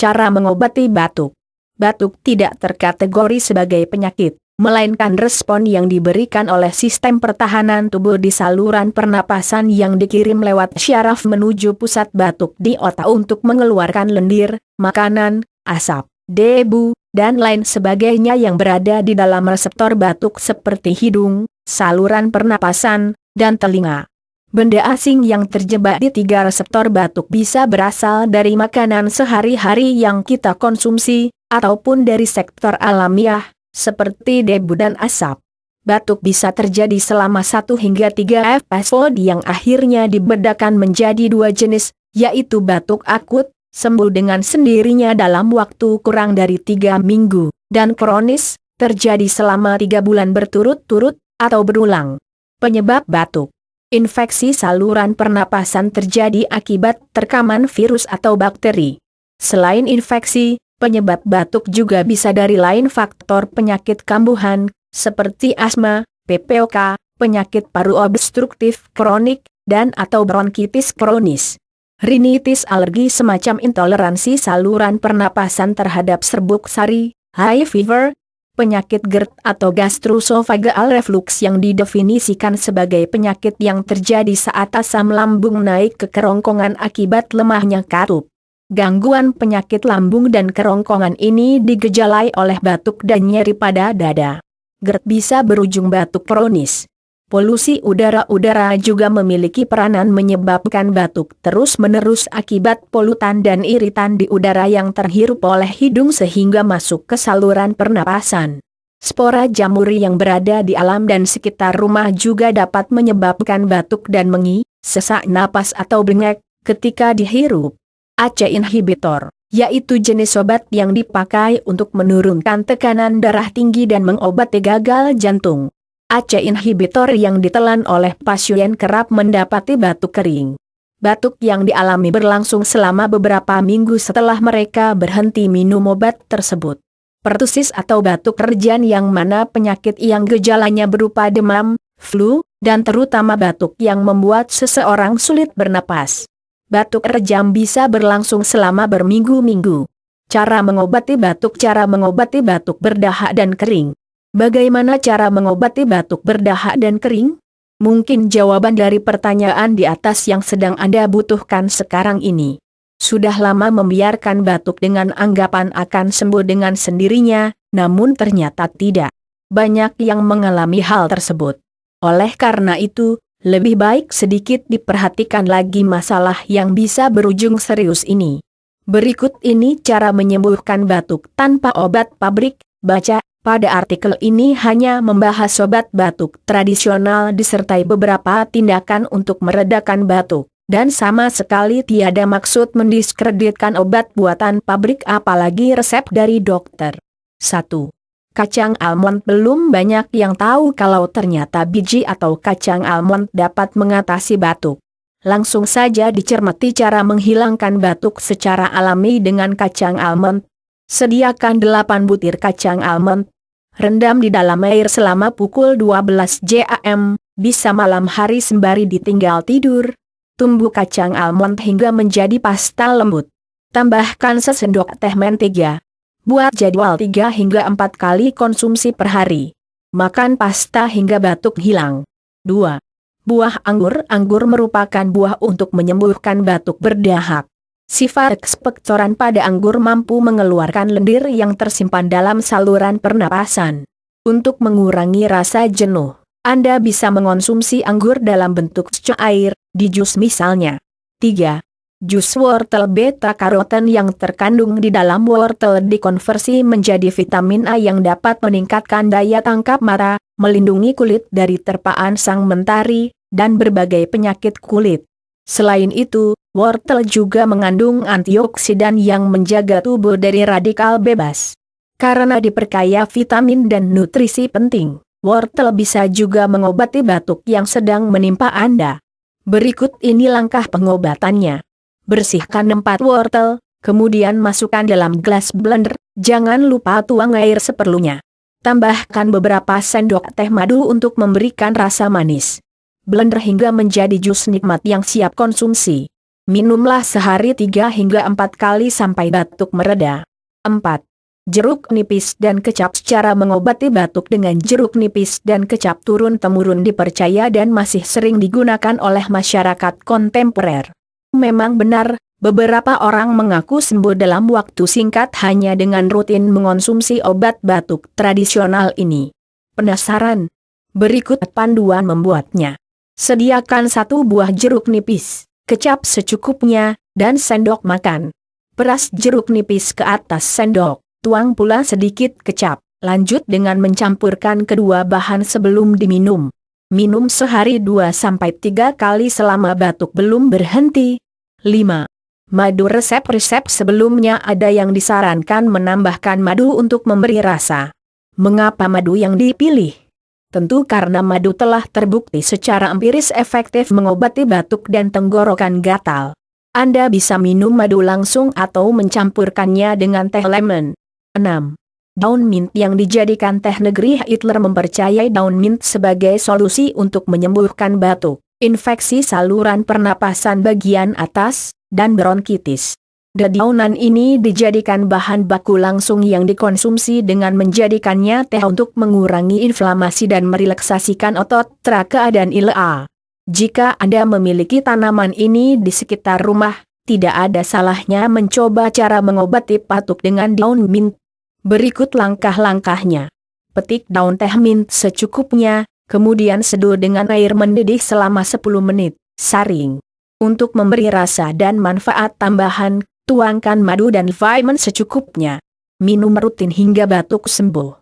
Cara mengobati batuk. Batuk tidak terkategori sebagai penyakit, melainkan respon yang diberikan oleh sistem pertahanan tubuh di saluran pernapasan yang dikirim lewat syaraf menuju pusat batuk di otak untuk mengeluarkan lendir, makanan, asap, debu, dan lain sebagainya yang berada di dalam reseptor batuk seperti hidung, saluran pernapasan, dan telinga. Benda asing yang terjebak di 3 reseptor batuk bisa berasal dari makanan sehari-hari yang kita konsumsi, ataupun dari sektor alamiah, seperti debu dan asap. Batuk bisa terjadi selama 1 hingga 3 episode yang akhirnya dibedakan menjadi 2 jenis, yaitu batuk akut, sembuh dengan sendirinya dalam waktu kurang dari 3 minggu, dan kronis, terjadi selama 3 bulan berturut-turut, atau berulang. Penyebab batuk. Infeksi saluran pernapasan terjadi akibat terkaman virus atau bakteri. Selain infeksi, penyebab batuk juga bisa dari lain faktor penyakit kambuhan, seperti asma, PPOK, penyakit paru obstruktif kronik, dan atau bronkitis kronis. Rinitis alergi semacam intoleransi saluran pernapasan terhadap serbuk sari, high fever, penyakit GERD atau gastroesophageal reflux yang didefinisikan sebagai penyakit yang terjadi saat asam lambung naik ke kerongkongan akibat lemahnya katup. Gangguan penyakit lambung dan kerongkongan ini digejalai oleh batuk dan nyeri pada dada. GERD bisa berujung batuk kronis. Polusi udara juga memiliki peranan menyebabkan batuk terus-menerus akibat polutan dan iritan di udara yang terhirup oleh hidung sehingga masuk ke saluran pernapasan. Spora jamur yang berada di alam dan sekitar rumah juga dapat menyebabkan batuk dan sesak napas atau bengek ketika dihirup. ACE inhibitor, yaitu jenis obat yang dipakai untuk menurunkan tekanan darah tinggi dan mengobati gagal jantung. ACE inhibitor yang ditelan oleh pasien kerap mendapati batuk kering. Batuk yang dialami berlangsung selama beberapa minggu setelah mereka berhenti minum obat tersebut. Pertusis atau batuk kerjan yang mana penyakit yang gejalanya berupa demam, flu, dan terutama batuk yang membuat seseorang sulit bernapas. Batuk rejam bisa berlangsung selama berminggu-minggu. Cara mengobati batuk. Cara mengobati batuk berdahak dan kering. Bagaimana cara mengobati batuk berdahak dan kering? Mungkin jawaban dari pertanyaan di atas yang sedang Anda butuhkan sekarang ini. Sudah lama membiarkan batuk dengan anggapan akan sembuh dengan sendirinya, namun ternyata tidak. Banyak yang mengalami hal tersebut. Oleh karena itu, lebih baik sedikit diperhatikan lagi masalah yang bisa berujung serius ini. Berikut ini cara menyembuhkan batuk tanpa obat pabrik. Baca. Pada artikel ini hanya membahas obat batuk tradisional disertai beberapa tindakan untuk meredakan batuk, dan sama sekali tiada maksud mendiskreditkan obat buatan pabrik apalagi resep dari dokter. 1. Kacang almond. Belum banyak yang tahu kalau ternyata biji atau kacang almond dapat mengatasi batuk. Langsung saja dicermati cara menghilangkan batuk secara alami dengan kacang almond. Sediakan 8 butir kacang almond. Rendam di dalam air selama pukul 12 jam, bisa malam hari sembari ditinggal tidur. Tumbuk kacang almond hingga menjadi pasta lembut. Tambahkan sesendok teh mentega. Buat jadwal 3 hingga 4 kali konsumsi per hari. Makan pasta hingga batuk hilang. 2. Buah anggur. Anggur merupakan buah untuk menyembuhkan batuk berdahak. Sifat ekspektoran pada anggur mampu mengeluarkan lendir yang tersimpan dalam saluran pernapasan. Untuk mengurangi rasa jenuh, Anda bisa mengonsumsi anggur dalam bentuk cair, di jus misalnya. 3. Jus wortel. Beta-karoten yang terkandung di dalam wortel dikonversi menjadi vitamin A yang dapat meningkatkan daya tangkap mata, melindungi kulit dari terpaan sang mentari, dan berbagai penyakit kulit. Selain itu, wortel juga mengandung antioksidan yang menjaga tubuh dari radikal bebas. Karena diperkaya vitamin dan nutrisi penting, wortel bisa juga mengobati batuk yang sedang menimpa Anda. Berikut ini langkah pengobatannya. Bersihkan 4 wortel, kemudian masukkan dalam gelas blender, jangan lupa tuang air seperlunya. Tambahkan beberapa sendok teh madu untuk memberikan rasa manis. Blender hingga menjadi jus nikmat yang siap konsumsi. Minumlah sehari 3 hingga 4 kali sampai batuk mereda. 4. Jeruk nipis dan kecap. Cara mengobati batuk dengan jeruk nipis dan kecap turun-temurun dipercaya dan masih sering digunakan oleh masyarakat kontemporer. Memang benar, beberapa orang mengaku sembuh dalam waktu singkat hanya dengan rutin mengonsumsi obat batuk tradisional ini. Penasaran? Berikut panduan membuatnya. Sediakan 1 buah jeruk nipis, kecap secukupnya, dan sendok makan. Peras jeruk nipis ke atas sendok, tuang pula sedikit kecap, lanjut dengan mencampurkan kedua bahan sebelum diminum. Minum sehari 2-3 kali selama batuk belum berhenti. 5. Madu. Resep-resep sebelumnya ada yang disarankan menambahkan madu untuk memberi rasa. Mengapa madu yang dipilih? Tentu karena madu telah terbukti secara empiris efektif mengobati batuk dan tenggorokan gatal. Anda bisa minum madu langsung atau mencampurkannya dengan teh lemon. 6. Daun mint yang dijadikan teh. Negeri Hitler mempercayai daun mint sebagai solusi untuk menyembuhkan batuk, infeksi saluran pernapasan bagian atas, dan bronkitis. Dedaunan ini dijadikan bahan baku langsung yang dikonsumsi dengan menjadikannya teh untuk mengurangi inflamasi dan merelaksasikan otot traka dan ileal. Jika Anda memiliki tanaman ini di sekitar rumah, tidak ada salahnya mencoba cara mengobati batuk dengan daun mint. Berikut langkah-langkahnya. Petik daun teh mint secukupnya, kemudian seduh dengan air mendidih selama 10 menit, saring. Untuk memberi rasa dan manfaat tambahan, tuangkan madu dan vitamin secukupnya. Minum rutin hingga batuk sembuh.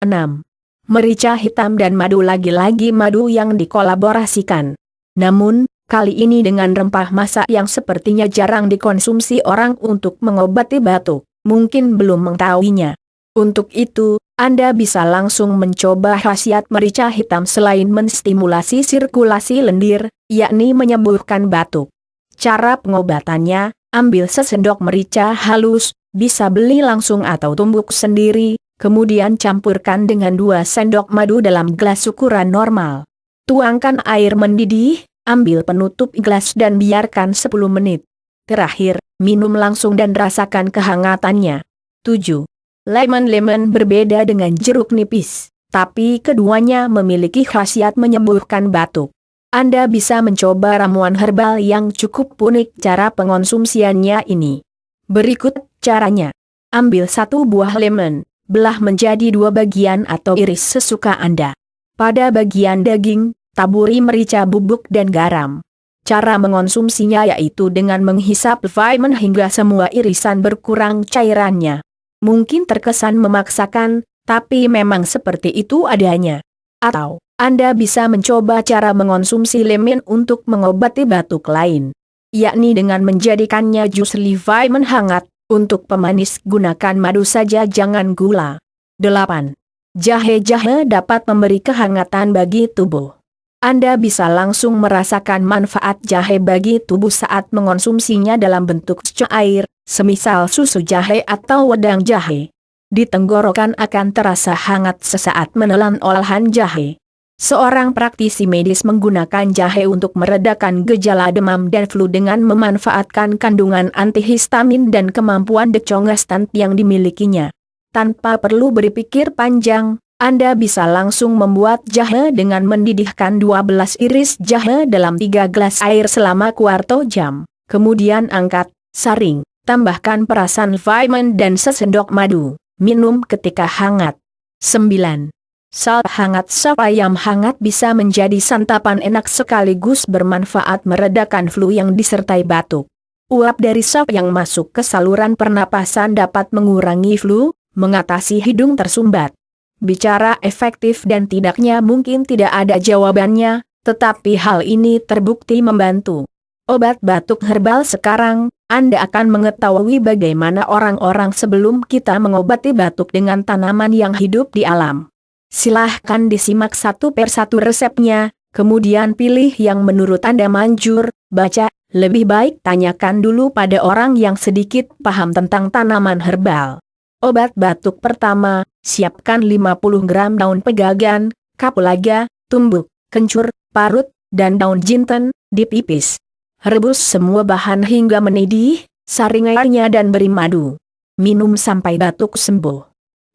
6. Merica hitam dan madu. Lagi-lagi madu yang dikolaborasikan. Namun, kali ini dengan rempah masak yang sepertinya jarang dikonsumsi orang untuk mengobati batuk, mungkin belum mengetahuinya. Untuk itu, Anda bisa langsung mencoba khasiat merica hitam selain menstimulasi sirkulasi lendir, yakni menyembuhkan batuk. Cara pengobatannya, ambil sesendok merica halus, bisa beli langsung atau tumbuk sendiri, kemudian campurkan dengan 2 sendok madu dalam gelas ukuran normal. Tuangkan air mendidih, ambil penutup gelas dan biarkan 10 menit. Terakhir, minum langsung dan rasakan kehangatannya. 7. Lemon berbeda dengan jeruk nipis, tapi keduanya memiliki khasiat menyembuhkan batuk. Anda bisa mencoba ramuan herbal yang cukup unik. Cara pengonsumsiannya ini. Berikut caranya. Ambil 1 buah lemon, belah menjadi 2 bagian atau iris sesuka Anda. Pada bagian daging, taburi merica bubuk dan garam. Cara mengonsumsinya yaitu dengan menghisap vitamin hingga semua irisan berkurang cairannya. Mungkin terkesan memaksakan, tapi memang seperti itu adanya. Atau, Anda bisa mencoba cara mengonsumsi lemon untuk mengobati batuk lain, yakni dengan menjadikannya jus vitamin hangat. Untuk pemanis gunakan madu saja, jangan gula. 8. Jahe dapat memberi kehangatan bagi tubuh. Anda bisa langsung merasakan manfaat jahe bagi tubuh saat mengonsumsinya dalam bentuk cair, semisal susu jahe atau wedang jahe. Di tenggorokan akan terasa hangat sesaat menelan olahan jahe. Seorang praktisi medis menggunakan jahe untuk meredakan gejala demam dan flu dengan memanfaatkan kandungan antihistamin dan kemampuan decongestant yang dimilikinya. Tanpa perlu berpikir panjang, Anda bisa langsung membuat jahe dengan mendidihkan 12 iris jahe dalam 3 gelas air selama kuarto jam. Kemudian angkat, saring, tambahkan perasan vitamin dan sesendok madu. Minum ketika hangat. 9. Sop hangat. Sop ayam hangat bisa menjadi santapan enak sekaligus bermanfaat meredakan flu yang disertai batuk. Uap dari sop yang masuk ke saluran pernapasan dapat mengurangi flu, mengatasi hidung tersumbat. Bicara efektif dan tidaknya mungkin tidak ada jawabannya, tetapi hal ini terbukti membantu. Obat batuk herbal. Sekarang, Anda akan mengetahui bagaimana orang-orang sebelum kita mengobati batuk dengan tanaman yang hidup di alam. Silahkan disimak 1 per 1 resepnya, kemudian pilih yang menurut Anda manjur. Baca, lebih baik tanyakan dulu pada orang yang sedikit paham tentang tanaman herbal. Obat batuk pertama, siapkan 50 gram daun pegagan, kapulaga, tumbuk, kencur, parut, dan daun jinten, dipipis. Rebus semua bahan hingga mendidih, saring airnya dan beri madu. Minum sampai batuk sembuh.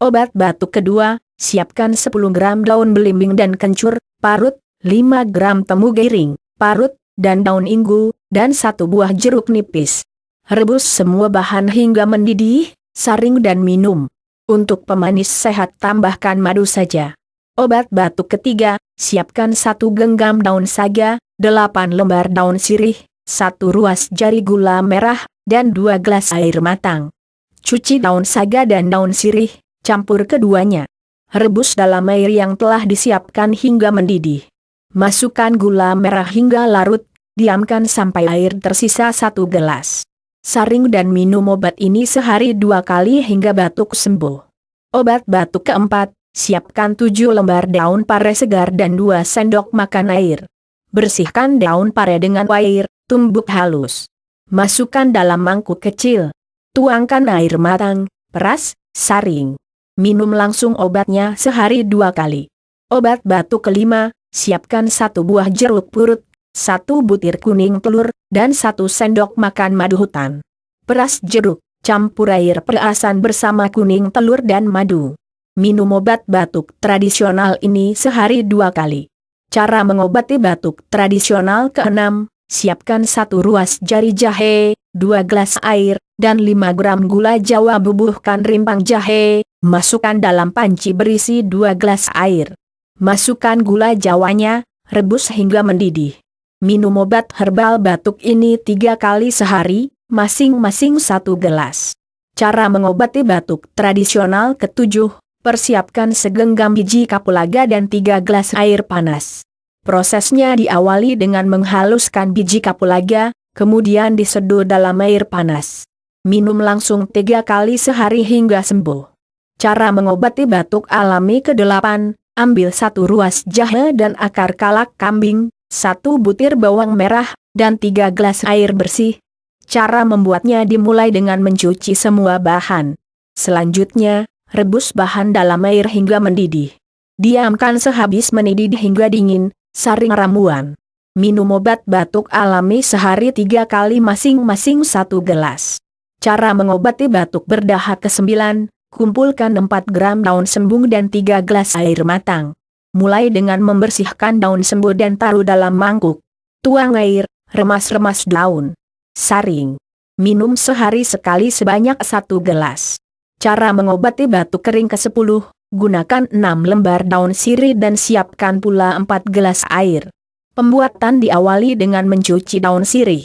Obat batuk kedua, siapkan 10 gram daun belimbing dan kencur, parut, 5 gram temu giring, parut, dan daun inggu, dan 1 buah jeruk nipis. Rebus semua bahan hingga mendidih, saring dan minum. Untuk pemanis sehat tambahkan madu saja. Obat batuk ketiga, siapkan 1 genggam daun saga, 8 lembar daun sirih, 1 ruas jari gula merah, dan 2 gelas air matang. Cuci daun saga dan daun sirih, campur keduanya. Rebus dalam air yang telah disiapkan hingga mendidih. Masukkan gula merah hingga larut, diamkan sampai air tersisa 1 gelas. Saring dan minum obat ini sehari 2 kali hingga batuk sembuh. Obat batuk keempat, siapkan 7 lembar daun pare segar dan 2 sendok makan air. Bersihkan daun pare dengan air, tumbuk halus. Masukkan dalam mangkuk kecil. Tuangkan air matang, peras, saring. Minum langsung obatnya sehari 2 kali. Obat batuk kelima, siapkan 1 buah jeruk purut, 1 butir kuning telur, dan 1 sendok makan madu hutan. Peras jeruk, campur air perasan bersama kuning telur dan madu. Minum obat batuk tradisional ini sehari 2 kali. Cara mengobati batuk tradisional keenam, siapkan 1 ruas jari jahe, 2 gelas air, dan 5 gram gula jawa. Bubuhkan rimpang jahe, masukkan dalam panci berisi 2 gelas air. Masukkan gula jawanya, rebus hingga mendidih. Minum obat herbal batuk ini 3 kali sehari, masing-masing 1 gelas. Cara mengobati batuk tradisional ketujuh, persiapkan segenggam biji kapulaga dan 3 gelas air panas. Prosesnya diawali dengan menghaluskan biji kapulaga, kemudian diseduh dalam air panas. Minum langsung 3 kali sehari hingga sembuh. Cara mengobati batuk alami ke-8, ambil 1 ruas jahe dan akar kalak kambing, 1 butir bawang merah, dan 3 gelas air bersih. Cara membuatnya dimulai dengan mencuci semua bahan. Selanjutnya, rebus bahan dalam air hingga mendidih. Diamkan sehabis mendidih hingga dingin, saring ramuan. Minum obat batuk alami sehari 3 kali masing-masing 1 gelas. Cara mengobati batuk berdahak ke-9, kumpulkan 4 gram daun sembung dan 3 gelas air matang. Mulai dengan membersihkan daun sembung dan taruh dalam mangkuk. Tuang air, remas-remas daun. Saring. Minum sehari sekali sebanyak 1 gelas. Cara mengobati batuk kering ke-10, gunakan 6 lembar daun sirih dan siapkan pula 4 gelas air. Pembuatan diawali dengan mencuci daun sirih.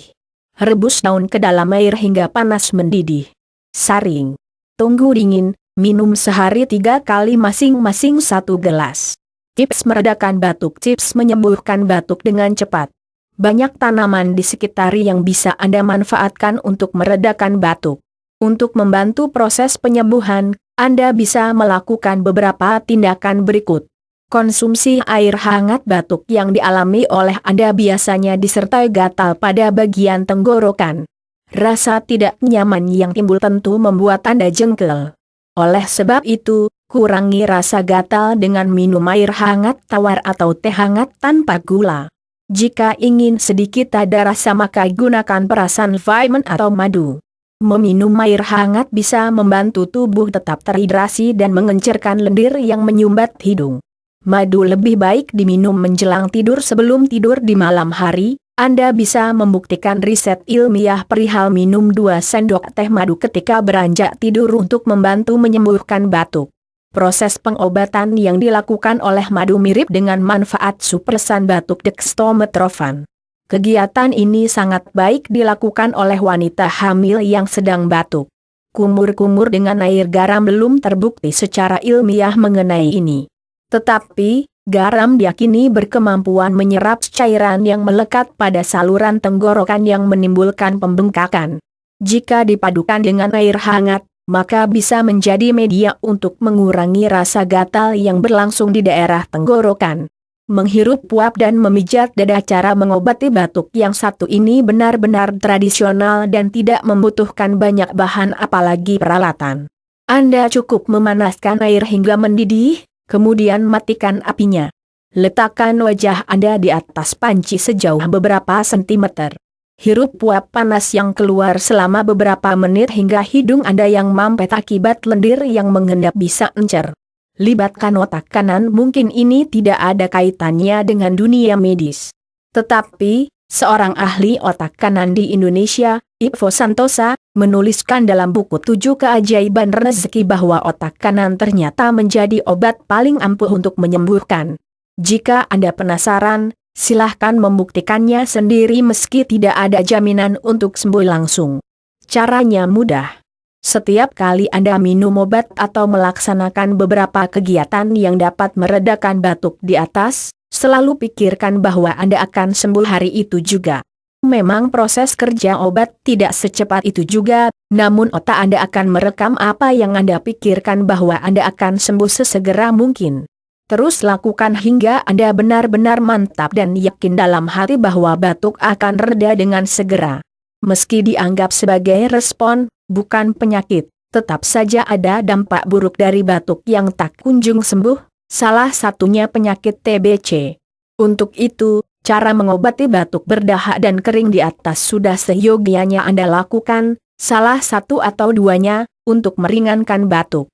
Rebus daun ke dalam air hingga panas mendidih. Saring. Tunggu dingin, minum sehari 3 kali masing-masing 1 gelas. Tips meredakan batuk. Tips menyembuhkan batuk dengan cepat. Banyak tanaman di sekitar yang bisa Anda manfaatkan untuk meredakan batuk. Untuk membantu proses penyembuhan, Anda bisa melakukan beberapa tindakan berikut. Konsumsi air hangat. Batuk yang dialami oleh Anda biasanya disertai gatal pada bagian tenggorokan. Rasa tidak nyaman yang timbul tentu membuat Anda jengkel. Oleh sebab itu, kurangi rasa gatal dengan minum air hangat tawar atau teh hangat tanpa gula. Jika ingin sedikit ada rasa maka gunakan perasan vitamin atau madu. Meminum air hangat bisa membantu tubuh tetap terhidrasi dan mengencerkan lendir yang menyumbat hidung. Madu lebih baik diminum menjelang tidur sebelum tidur di malam hari. Anda bisa membuktikan riset ilmiah perihal minum 2 sendok teh madu ketika beranjak tidur untuk membantu menyembuhkan batuk. Proses pengobatan yang dilakukan oleh madu mirip dengan manfaat supresan batuk dextrometorphan. Kegiatan ini sangat baik dilakukan oleh wanita hamil yang sedang batuk. Kumur-kumur dengan air garam belum terbukti secara ilmiah mengenai ini. Tetapi, garam diyakini berkemampuan menyerap cairan yang melekat pada saluran tenggorokan yang menimbulkan pembengkakan. Jika dipadukan dengan air hangat, maka bisa menjadi media untuk mengurangi rasa gatal yang berlangsung di daerah tenggorokan. Menghirup uap dan memijat dada. Cara mengobati batuk yang satu ini benar-benar tradisional dan tidak membutuhkan banyak bahan apalagi peralatan. Anda cukup memanaskan air hingga mendidih, kemudian matikan apinya. Letakkan wajah Anda di atas panci sejauh beberapa sentimeter. Hirup uap panas yang keluar selama beberapa menit hingga hidung Anda yang mampet akibat lendir yang mengendap bisa encer. Libatkan otak kanan. Mungkin ini tidak ada kaitannya dengan dunia medis. Tetapi, seorang ahli otak kanan di Indonesia, Ivo Santosa, menuliskan dalam buku 7 Keajaiban Rezeki bahwa otak kanan ternyata menjadi obat paling ampuh untuk menyembuhkan. Jika Anda penasaran, silahkan membuktikannya sendiri meski tidak ada jaminan untuk sembuh langsung. Caranya mudah. Setiap kali Anda minum obat atau melaksanakan beberapa kegiatan yang dapat meredakan batuk di atas, selalu pikirkan bahwa Anda akan sembuh hari itu juga. Memang proses kerja obat tidak secepat itu juga, namun otak Anda akan merekam apa yang Anda pikirkan bahwa Anda akan sembuh sesegera mungkin. Terus lakukan hingga Anda benar-benar mantap dan yakin dalam hati bahwa batuk akan reda dengan segera. Meski dianggap sebagai respon, bukan penyakit, tetap saja ada dampak buruk dari batuk yang tak kunjung sembuh, salah satunya penyakit TBC. Untuk itu, cara mengobati batuk berdahak dan kering di atas sudah seyogianya Anda lakukan, salah satu atau duanya, untuk meringankan batuk.